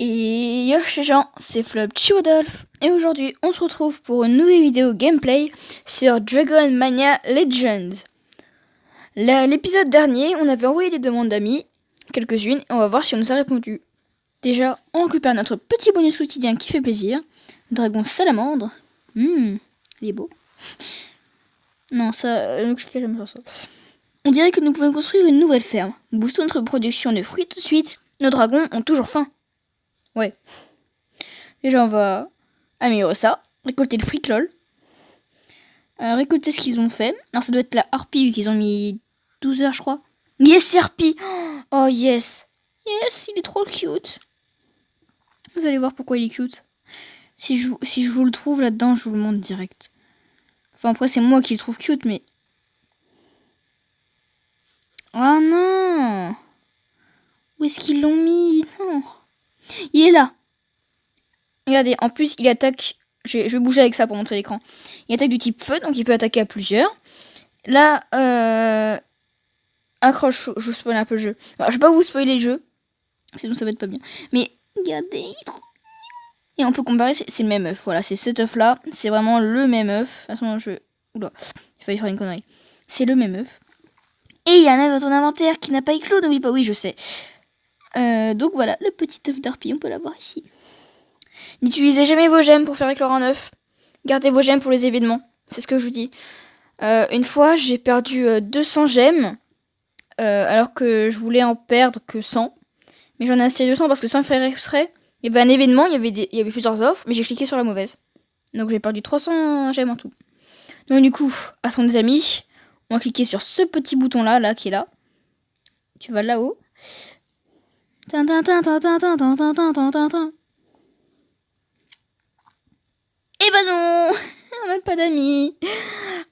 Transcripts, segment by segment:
Et yo les gens, c'est Flop Chiwadolf et aujourd'hui on se retrouve pour une nouvelle vidéo gameplay sur Dragon Mania Legends. L'épisode dernier, on avait envoyé des demandes d'amis, quelques-unes, et on va voir si on nous a répondu. Déjà, on récupère notre petit bonus quotidien qui fait plaisir. Dragon salamandre. Il est beau. Non, ça, donc je clique jamais sur ça. On dirait que nous pouvons construire une nouvelle ferme. Boostons notre production de fruits tout de suite. Nos dragons ont toujours faim. Ouais. Déjà, on va améliorer ça. Récolter le fric, lol. Récolter ce qu'ils ont fait. Alors, ça doit être la harpie, vu qu'ils ont mis 12 heures, je crois. Yes, harpie. Oh, yes. Yes, il est trop cute. Vous allez voir pourquoi il est cute. Si je vous le trouve là-dedans, je vous le montre direct. Enfin, après, c'est moi qui le trouve cute, mais... Oh non. Où est-ce qu'ils l'ont mis? Non. Il est là. Regardez, en plus, il attaque... Je vais bouger avec ça pour montrer l'écran. Il attaque du type feu, donc il peut attaquer à plusieurs. Là, accroche, je vous spoil un peu le jeu. Alors, je vais pas vous spoiler le jeu, sinon ça va être pas bien. Mais regardez, il est trop mignon. Et on peut comparer, c'est le même œuf. Voilà, c'est cet œuf là, c'est vraiment le même œuf. De toute façon, oula, il fallait faire une connerie. C'est le même œuf. Et il y a un œuf dans ton inventaire qui n'a pas éclos, n'oublie pas. Oui, je sais. Donc voilà, le petit œuf d'harpie, on peut l'avoir ici. N'utilisez jamais vos gemmes pour faire éclore un œuf. Gardez vos gemmes pour les événements. C'est ce que je vous dis. Une fois, j'ai perdu 200 gemmes. Alors que je voulais en perdre que 100. Mais j'en ai assez 200 parce que sans faire exprès, il y avait un événement, il y avait plusieurs offres, mais j'ai cliqué sur la mauvaise. Donc j'ai perdu 300 gemmes en tout. Donc du coup, à son des amis, on va cliquer sur ce petit bouton là qui est là. Tu vas là-haut. Et bah non, on n'a pas d'amis.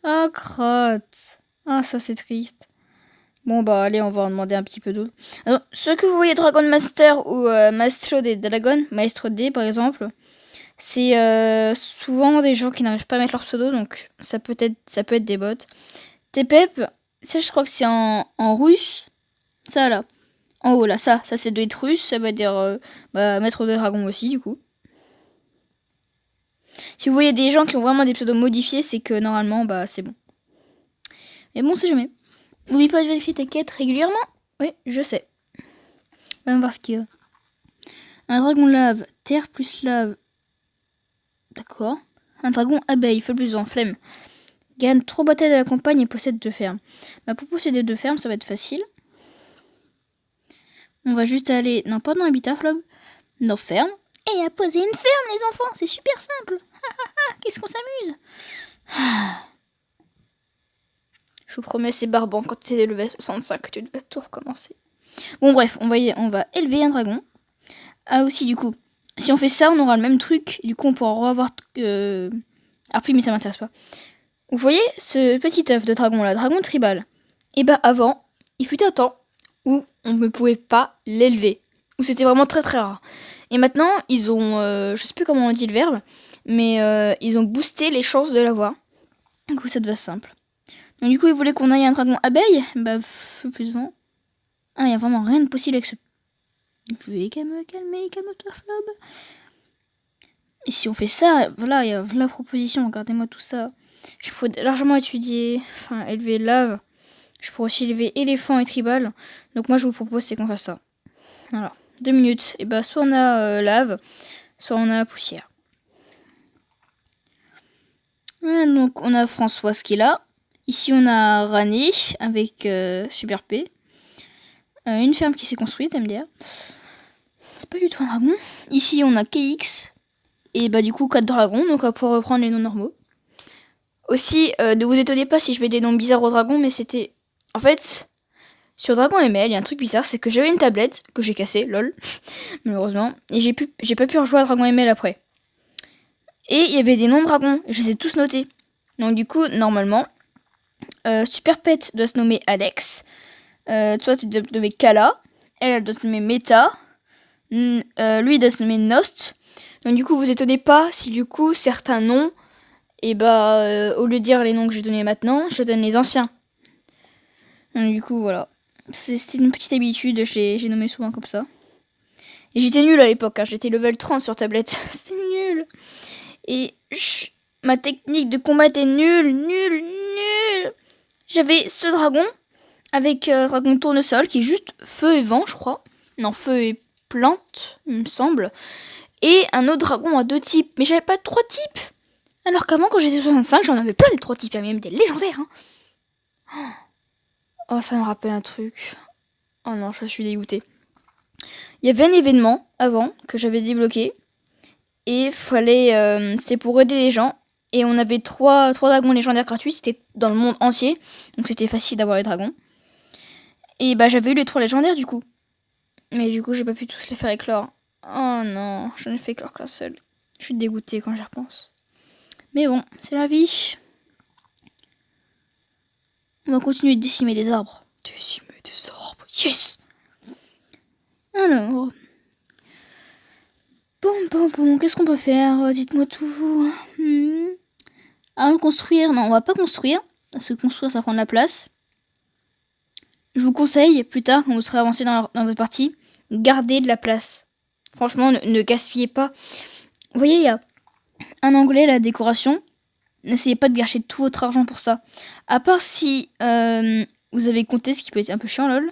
Oh crotte. Ah ça c'est triste. Bon bah allez, on va en demander un petit peu d'autres. Alors, ceux que vous voyez Dragon Master ou Maestro des Dragon, Maestro D par exemple, c'est souvent des gens qui n'arrivent pas à mettre leur pseudo, donc ça peut être des bots. Tepep, ça je crois que c'est en russe. Ça là, en haut là, ça c'est doit être russe, ça veut dire Maître des Dragons aussi du coup. Si vous voyez des gens qui ont vraiment des pseudos modifiés, c'est que normalement bah c'est bon. Mais bon, c'est jamais. N'oublie pas de vérifier tes quêtes régulièrement. Oui, je sais. On va voir ce qu'il y a. Un dragon lave, terre plus lave. D'accord. Un dragon abeille, feu plus en flemme. Gagne 3 batailles de la campagne et possède 2 fermes. Bah pour posséder 2 fermes, ça va être facile. On va juste aller, non pas dans l'habitat Flob, nos fermes. Et à poser une ferme les enfants, c'est super simple. Qu'est-ce qu'on s'amuse. Je vous promets, c'est barbant quand t'es level 65, tu dois tout recommencer. Bon bref, on va élever un dragon. Ah aussi du coup, si on fait ça, on aura le même truc. Du coup, on pourra revoir harpie, mais ça m'intéresse pas. Vous voyez ce petit œuf de dragon là, dragon tribal. Et bah avant, il fut un temps où on ne pouvait pas l'élever, où c'était vraiment très très rare. Et maintenant, ils ont, je sais plus comment on dit le verbe, mais ils ont boosté les chances de l'avoir. Du coup, ça devient simple. Donc du coup, ils voulaient qu'on aille un dragon abeille. Bah, feu plus vent. Ah, il y a vraiment rien de possible avec ce... Je vais calme-toi, Flob. Et si on fait ça, voilà, il y a la proposition, regardez-moi tout ça. Je pourrais largement étudier, enfin, élever lave. Je pourrais aussi élever éléphant et tribal. Donc moi, je vous propose, c'est qu'on fasse ça. Voilà, 2 minutes. Et bah, soit on a lave, soit on a poussière. Voilà, donc on a Françoise qui est là. Ici, on a Rané avec Super P. Une ferme qui s'est construite, MDR. C'est pas du tout un dragon. Ici, on a KX. Et bah, du coup, 4 dragons. Donc, on va pouvoir reprendre les noms normaux. Aussi, ne vous étonnez pas si je mets des noms bizarres aux dragons, mais c'était... En fait, sur Dragon ML, il y a un truc bizarre, c'est que j'avais une tablette que j'ai cassée, lol, malheureusement. Et j'ai pas pu rejouer à Dragon ML après. Et il y avait des noms de dragons. Je les ai tous notés. Donc, du coup, normalement... Super Pet doit se nommer Alex. Toi, tu dois te nommer Kala. Elle doit se nommer Meta. Lui doit se nommer Nost. Donc du coup, vous étonnez pas si du coup certains noms, et bah au lieu de dire les noms que j'ai donnés maintenant, je donne les anciens. Donc du coup, voilà. C'est une petite habitude, j'ai nommé souvent comme ça. Et j'étais nulle à l'époque, hein. J'étais level 30 sur tablette. C'était nul. Et ma technique de combat était nulle. J'avais ce dragon avec dragon tournesol qui est juste feu et vent, je crois. Non, feu et plante, il me semble. Et un autre dragon à 2 types. Mais j'avais pas 3 types. Alors qu'avant, quand j'étais 65, j'en avais plein des 3 types. Il y avait même des légendaires. Hein. Oh, ça me rappelle un truc. Oh non, je suis dégoûtée. Il y avait un événement avant que j'avais débloqué. Et c'était pour aider les gens. Et on avait 3 dragons légendaires gratuits. C'était dans le monde entier. Donc c'était facile d'avoir les dragons. Et bah j'avais eu les 3 légendaires du coup. Mais du coup, j'ai pas pu tous les faire éclore. Oh non, je ne fais éclore qu'un seul. Je suis dégoûtée quand j'y repense. Mais bon, c'est la vie. On va continuer de décimer des arbres. Décimer des arbres, yes. Alors. Bon, qu'est-ce qu'on peut faire? Dites-moi tout. Alors, construire. Non, on va pas construire. Parce que construire, ça prend de la place. Je vous conseille, plus tard, quand vous serez avancé dans votre partie, gardez de la place. Franchement, ne gaspillez pas. Vous voyez, il y a un onglet, la décoration. N'essayez pas de gâcher tout votre argent pour ça. À part si vous avez compté, ce qui peut être un peu chiant, lol.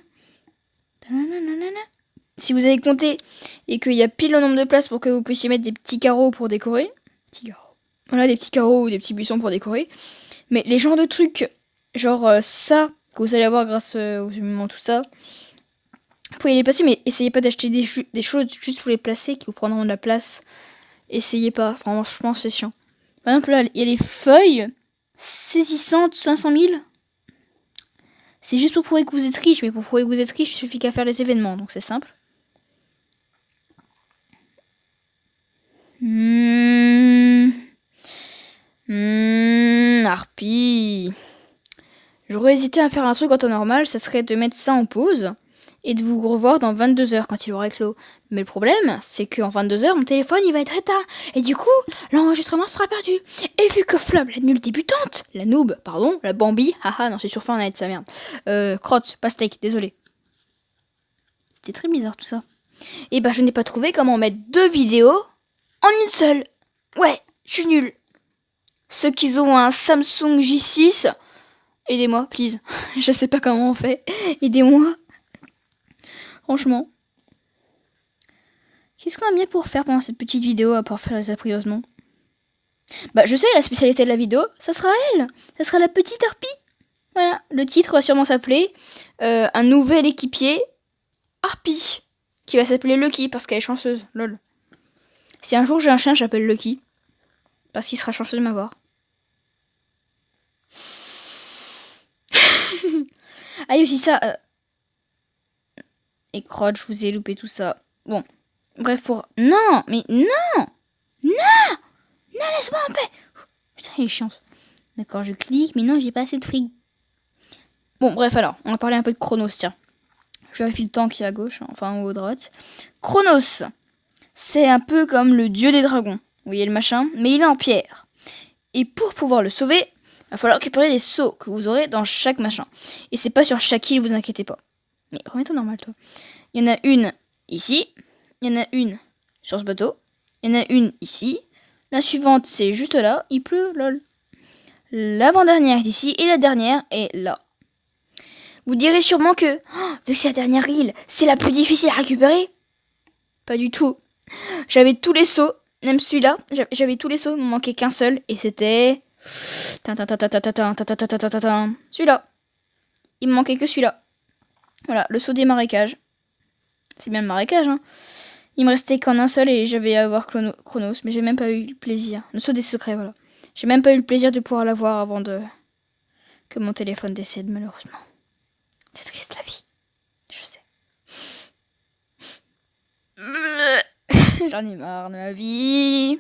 Si vous avez compté et qu'il y a pile le nombre de places pour que vous puissiez mettre des petits carreaux pour décorer. Voilà, des petits carreaux ou des petits buissons pour décorer. Mais les genres de trucs, genre ça, que vous allez avoir grâce aux événements, tout ça, vous pouvez les placer, mais essayez pas d'acheter des choses juste pour les placer qui vous prendront de la place. Essayez pas, franchement, c'est chiant. Par exemple, là, il y a les feuilles saisissantes, 500 000. C'est juste pour prouver que vous êtes riche, mais pour prouver que vous êtes riche, il suffit qu'à faire les événements, donc c'est simple. Harpie. J'aurais hésité à faire un truc en temps normal, ça serait de mettre ça en pause et de vous revoir dans 22 heures quand il aura éclos. Mais le problème, c'est qu'en 22 heures, mon téléphone il va être éteint. Et du coup, l'enregistrement sera perdu. Et vu que Flop, la nulle débutante, la noob, pardon, la Bambi, haha, non, c'est sur Fortnite, sa merde. Crotte, pastèque, désolé. C'était très bizarre tout ça. Et bah, je n'ai pas trouvé comment mettre 2 vidéos en une seule. Ouais, je suis nulle. Ceux qui ont un Samsung J6, aidez-moi, please. Je sais pas comment on fait. Aidez-moi. Franchement. Qu'est-ce qu'on a bien pour faire pendant cette petite vidéo à part faire les apprivoisements? Bah, je sais, la spécialité de la vidéo, ça sera elle. Ça sera la petite harpie. Voilà, le titre va sûrement s'appeler un nouvel équipier harpie. Qui va s'appeler Lucky parce qu'elle est chanceuse. Lol. Si un jour j'ai un chien, j'appelle Lucky. Parce qu'il sera chanceux de m'avoir. Ah, il y a aussi ça. Et crotte, je vous ai loupé tout ça. Bon. Bref, pour... Non, mais non. Non, laisse-moi en paix. Putain, il est chiant. D'accord, je clique, mais non, j'ai pas assez de fric. Bon, bref, alors, on va parler un peu de Chronos, tiens. Je vérifie le temps qui est à gauche, enfin en haut à droite. Chronos, c'est un peu comme le dieu des dragons. Vous voyez le machin, mais il est en pierre. Et pour pouvoir le sauver, il va falloir récupérer des seaux que vous aurez dans chaque machin. Et c'est pas sur chaque île, vous inquiétez pas. Mais remets-toi normal, toi. Il y en a une ici. Il y en a une sur ce bateau. Il y en a une ici. La suivante, c'est juste là. Il pleut, lol. L'avant-dernière est ici. Et la dernière est là. Vous direz sûrement que, vu que c'est la dernière île, c'est la plus difficile à récupérer. Pas du tout. J'avais tous les seaux. Même celui-là. J'avais tous les seaux. Il me manquait qu'un seul. Et c'était... Celui-là. Il me manquait que celui-là. Voilà, le saut des marécages. C'est bien le marécage, hein. Il me restait qu'en un seul et j'avais à avoir Chronos, mais j'ai même pas eu le plaisir. Le saut des secrets, voilà. J'ai même pas eu le plaisir de pouvoir l'avoir avant que mon téléphone décède, malheureusement. C'est triste la vie. Je sais. J'en ai marre de ma vie.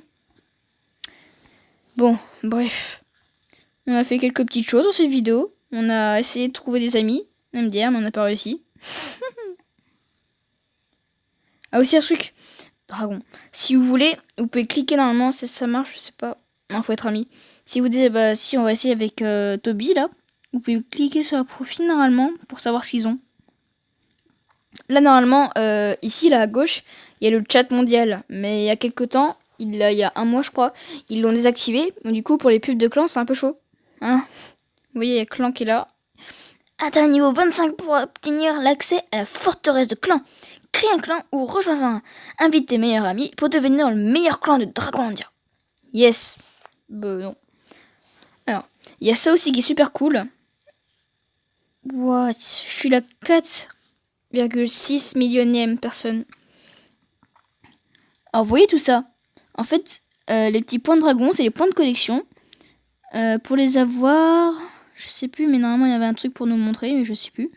Bon, bref. On a fait quelques petites choses dans cette vidéo. On a essayé de trouver des amis, MDR, mais on n'a pas réussi. Ah, aussi un truc. Dragon. Si vous voulez, vous pouvez cliquer normalement, ça marche, je sais pas. Non, faut être ami. Si vous dites, bah si on va essayer avec Toby là, vous pouvez cliquer sur leur profil normalement pour savoir ce qu'ils ont. Là, normalement, ici, là, à gauche, il y a le chat mondial. Mais il y a quelques temps, il y a un mois, je crois, ils l'ont désactivé. Donc, du coup, pour les pubs de clan, c'est un peu chaud. Hein, vous voyez, il y a Clan qui est là. Atteins le niveau 25 pour obtenir l'accès à la forteresse de clan. Crée un clan ou rejoins un. Invite tes meilleurs amis pour devenir le meilleur clan de Dragonlandia. Yes. Non. Alors, il y a ça aussi qui est super cool. What? Je suis la 4,6 millionième personne. Alors, vous voyez tout ça? En fait, les petits points de dragon, c'est les points de collection. Pour les avoir, je sais plus, mais normalement il y avait un truc pour nous montrer, mais je sais plus.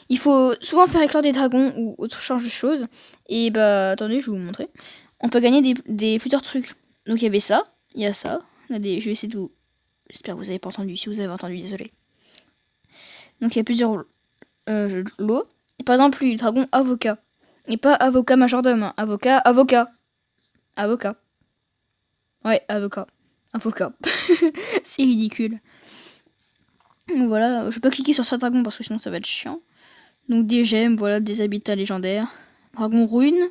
Il faut souvent faire éclore des dragons ou autre genre de choses. Et bah, attendez, je vais vous montrer. On peut gagner plusieurs trucs. Donc il y avait ça, il y a ça. Regardez, je vais essayer de vous. J'espère que vous avez pas entendu. Si vous avez entendu, désolé. Donc il y a plusieurs lots. Et par exemple, le dragon avocat. Et pas avocat majordome, hein. Avocat. Avocat. Ouais, avocat. C'est ridicule. Donc voilà, je peux pas cliquer sur ce dragon parce que sinon ça va être chiant. Donc des gemmes, voilà, des habitats légendaires. Dragon rune.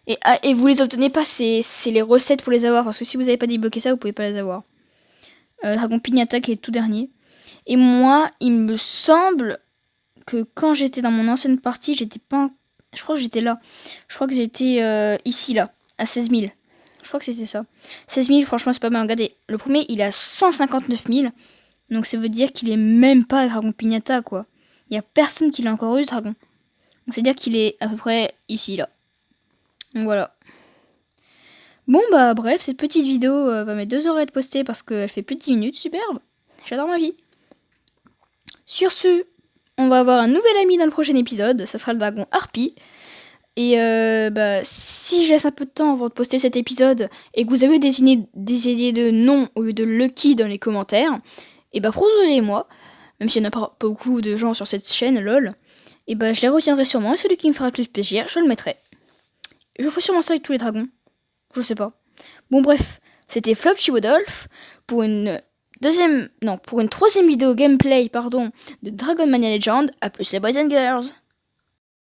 Et vous les obtenez pas, c'est les recettes pour les avoir. Parce que si vous n'avez pas débloqué ça, vous pouvez pas les avoir. Dragon pignata qui est le tout dernier. Et moi, il me semble que quand j'étais dans mon ancienne partie, j'étais pas... Je crois que j'étais là. Je crois que j'étais ici, là, à 16 000. Je crois que c'était ça. 16 000, franchement, c'est pas mal. Regardez, le premier, il a 159 000. Donc ça veut dire qu'il est même pas Dragon Pignata, quoi. Il y a personne qui l'a encore eu, ce dragon. Donc c'est-à-dire qu'il est à peu près ici, là. Donc voilà. Bon, bah bref, cette petite vidéo va mettre 2 heures à être postée parce qu'elle fait plus de 10 minutes. Superbe. J'adore ma vie. Sur ce, on va avoir un nouvel ami dans le prochain épisode. Ça sera le dragon Harpy. Et bah, si je laisse un peu de temps avant de poster cet épisode et que vous avez des idées de nom au lieu de Lucky dans les commentaires, et bah proposez-les-moi, même s'il n'y en a pas beaucoup de gens sur cette chaîne, lol, et bah je les retiendrai sûrement, et celui qui me fera le plus plaisir, je le mettrai. Je ferai sûrement ça avec tous les dragons. Je sais pas. Bon bref, c'était Flopsy Wodolf pour une troisième vidéo gameplay, de Dragon Mania Legend. À plus les boys and girls.